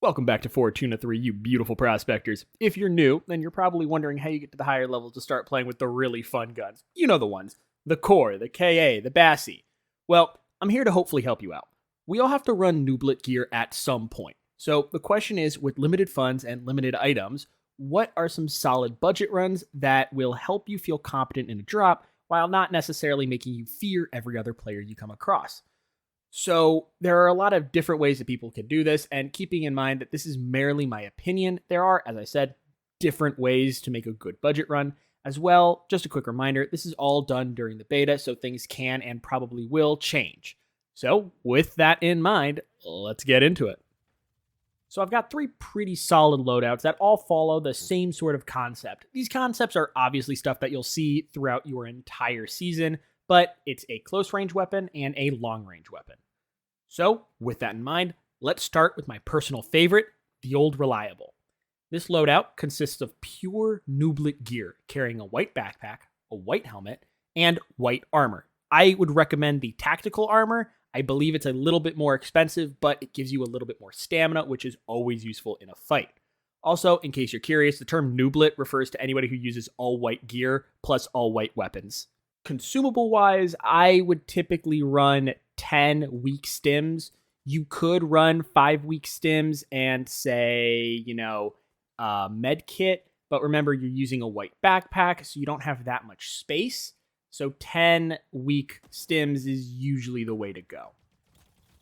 Welcome back to Fortuna 3, you beautiful prospectors. If you're new, then you're probably wondering how you get to the higher levels to start playing with the really fun guns. You know the ones. The Core, the KA, the Bassi. Well, I'm here to hopefully help you out. We all have to run Nublet gear at some point. So the question is, with limited funds and limited items, what are some solid budget runs that will help you feel competent in a drop while not necessarily making you fear every other player you come across? So there are a lot of different ways that people can do this, and keeping in mind that this is merely my opinion, there are, as I said, different ways to make a good budget run. As well, just a quick reminder, this is all done during the beta, so things can and probably will change. So with that in mind, let's get into it. So I've got three pretty solid loadouts that all follow the same sort of concept. These concepts are obviously stuff that you'll see throughout your entire season, but it's a close range weapon and a long range weapon. So, with that in mind, let's start with my personal favorite, the Old Reliable. This loadout consists of pure Nublet gear, carrying a white backpack, a white helmet, and white armor. I would recommend the tactical armor. I believe it's a little bit more expensive, but it gives you a little bit more stamina, which is always useful in a fight. Also, in case you're curious, the term Nublet refers to anybody who uses all white gear plus all white weapons. Consumable-wise, I would typically run 10 weak stims. You could run 5 weak stims and say, med kit, but remember you're using a white backpack, so you don't have that much space. So 10 weak stims is usually the way to go.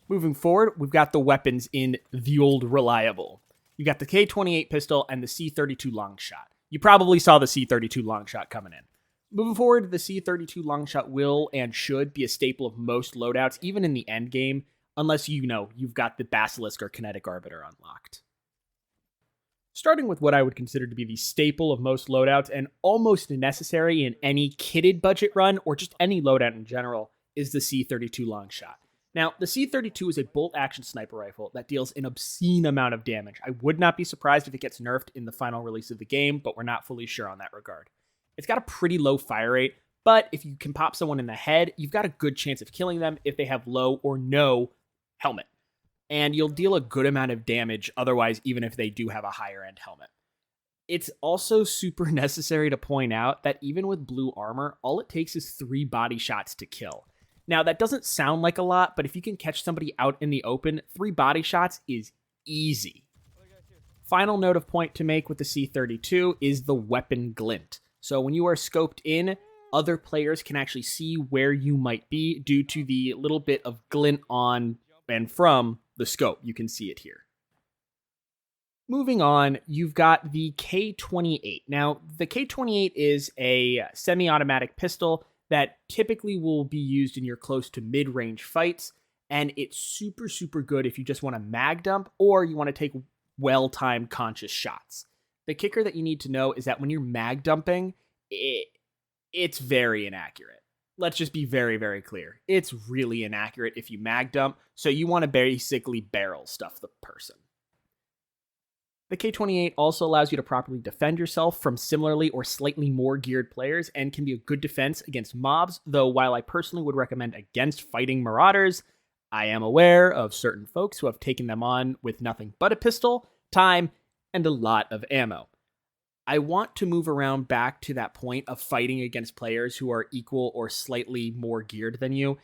Moving forward, we've got the weapons in the Old Reliable. You got the K28 pistol and the C32 long shot. You probably saw the C32 long shot coming in. Moving forward, the C32 Longshot will and should be a staple of most loadouts, even in the end game, unless you've got the Basilisk or Kinetic Arbiter unlocked. Starting with what I would consider to be the staple of most loadouts and almost necessary in any kitted budget run or just any loadout in general is the C32 Longshot. Now, the C32 is a bolt-action sniper rifle that deals an obscene amount of damage. I would not be surprised if it gets nerfed in the final release of the game, but we're not fully sure on that regard. It's got a pretty low fire rate, but if you can pop someone in the head, you've got a good chance of killing them if they have low or no helmet. And you'll deal a good amount of damage otherwise, even if they do have a higher end helmet. It's also super necessary to point out that even with blue armor, all it takes is 3 body shots to kill. Now, that doesn't sound like a lot, but if you can catch somebody out in the open, 3 body shots is easy. Final note of point to make with the C32 is the weapon glint. So when you are scoped in, other players can actually see where you might be due to the little bit of glint on and from the scope. You can see it here. Moving on, you've got the K28. Now, the K28 is a semi-automatic pistol that typically will be used in your close to mid-range fights, and it's super, super good if you just want to mag dump or you want to take well-timed conscious shots. The kicker that you need to know is that when you're mag dumping, it's very inaccurate. Let's just be very, very clear. It's really inaccurate if you mag dump, so you want to basically barrel stuff the person. The K28 also allows you to properly defend yourself from similarly or slightly more geared players and can be a good defense against mobs, though while I personally would recommend against fighting marauders, I am aware of certain folks who have taken them on with nothing but a pistol, time, and a lot of ammo. I want to move around back to that point of fighting against players who are equal or slightly more geared than you.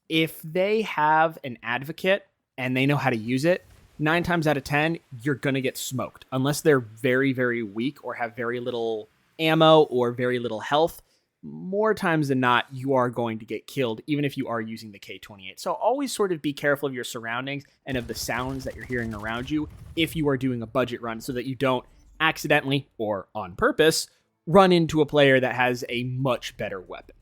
If they have an advocate and they know how to use it, 9 times out of 10, you're going to get smoked. Unless they're very, very weak or have very little ammo or very little health, more times than not, you are going to get killed, even if you are using the K28. So always sort of be careful of your surroundings and of the sounds that you're hearing around you if you are doing a budget run so that you don't accidentally or on purpose run into a player that has a much better weapon.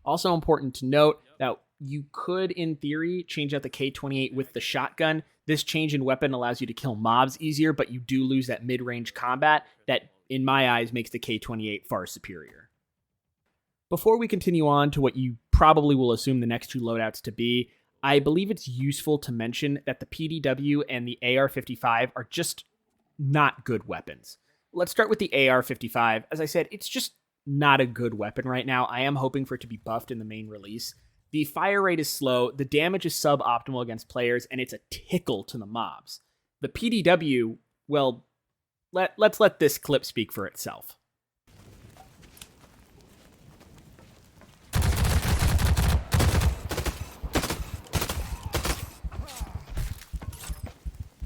Also important to note that you could, in theory, change out the K28 with the shotgun. This change in weapon allows you to kill mobs easier, but you do lose that mid-range combat that, in my eyes, makes the K28 far superior. Before we continue on to what you probably will assume the next 2 loadouts to be, I believe it's useful to mention that the PDW and the AR-55 are just not good weapons. Let's start with the AR-55. As I said, it's just not a good weapon right now. I am hoping for it to be buffed in the main release. The fire rate is slow, the damage is suboptimal against players, and it's a tickle to the mobs. The PDW, well, let's let this clip speak for itself.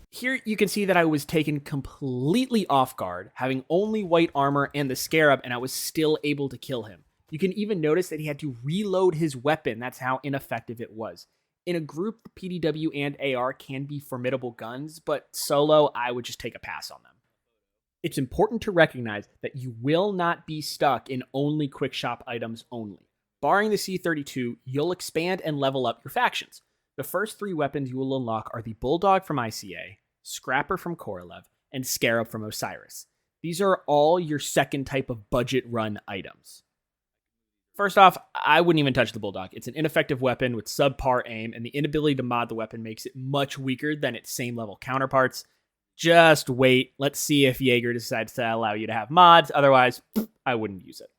Here you can see that I was taken completely off guard, having only white armor and the scarab, and I was still able to kill him. You can even notice that he had to reload his weapon. That's how ineffective it was. In a group, PDW and AR can be formidable guns, but solo, I would just take a pass on them. It's important to recognize that you will not be stuck in only quick shop items only. Barring the C32, you'll expand and level up your factions. The first 3 weapons you will unlock are the Bulldog from ICA, Scrapper from Korolev, and Scarab from Osiris. These are all your second type of budget run items. First off, I wouldn't even touch the Bulldog. It's an ineffective weapon with subpar aim, and the inability to mod the weapon makes it much weaker than its same level counterparts. Just wait. Let's see if Jaeger decides to allow you to have mods. Otherwise, I wouldn't use it.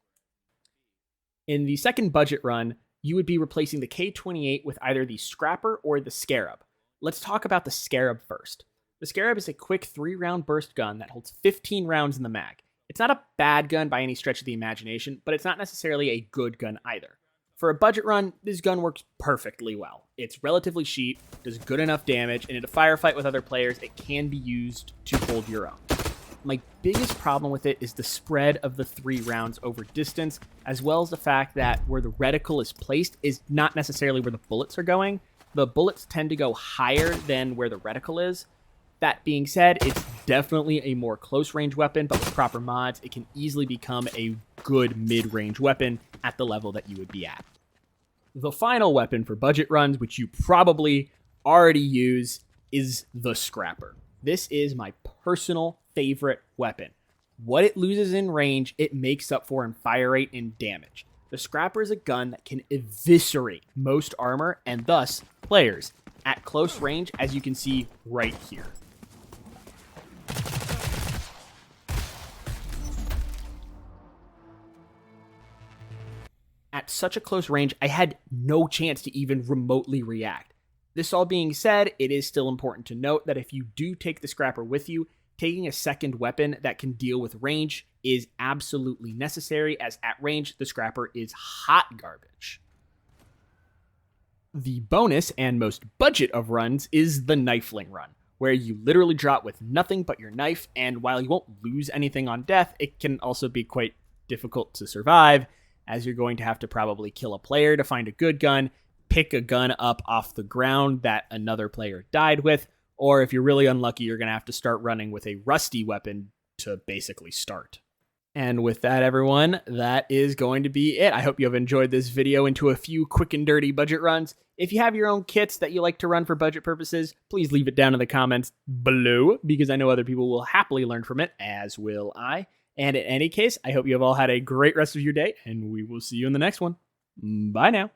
In the second budget run, you would be replacing the K28 with either the Scrapper or the Scarab. Let's talk about the Scarab first. The Scarab is a quick 3-round burst gun that holds 15 rounds in the mag. It's not a bad gun by any stretch of the imagination, but it's not necessarily a good gun either. For a budget run, this gun works perfectly well. It's relatively cheap, does good enough damage, and in a firefight with other players, it can be used to hold your own. My biggest problem with it is the spread of the 3 rounds over distance, as well as the fact that where the reticle is placed is not necessarily where the bullets are going. The bullets tend to go higher than where the reticle is. That being said, it's definitely a more close-range weapon, but with proper mods, it can easily become a good mid-range weapon at the level that you would be at. The final weapon for budget runs, which you probably already use, is the Scrapper. This is my personal favorite weapon. What it loses in range, it makes up for in fire rate and damage. The Scrapper is a gun that can eviscerate most armor and thus players at close range, as you can see right here. At such a close range, I had no chance to even remotely react. This all being said, it is still important to note that if you do take the Scrapper with you, taking a second weapon that can deal with range is absolutely necessary, as at range, the Scrapper is hot garbage. The bonus and most budget of runs is the Knifeling run, where you literally drop with nothing but your knife, and while you won't lose anything on death, it can also be quite difficult to survive, as you're going to have to probably kill a player to find a good gun, pick a gun up off the ground that another player died with, or if you're really unlucky, you're going to have to start running with a rusty weapon to basically start. And with that, everyone, that is going to be it. I hope you have enjoyed this video into a few quick and dirty budget runs. If you have your own kits that you like to run for budget purposes, please leave it down in the comments below, because I know other people will happily learn from it, as will I. And in any case, I hope you have all had a great rest of your day, and we will see you in the next one. Bye now.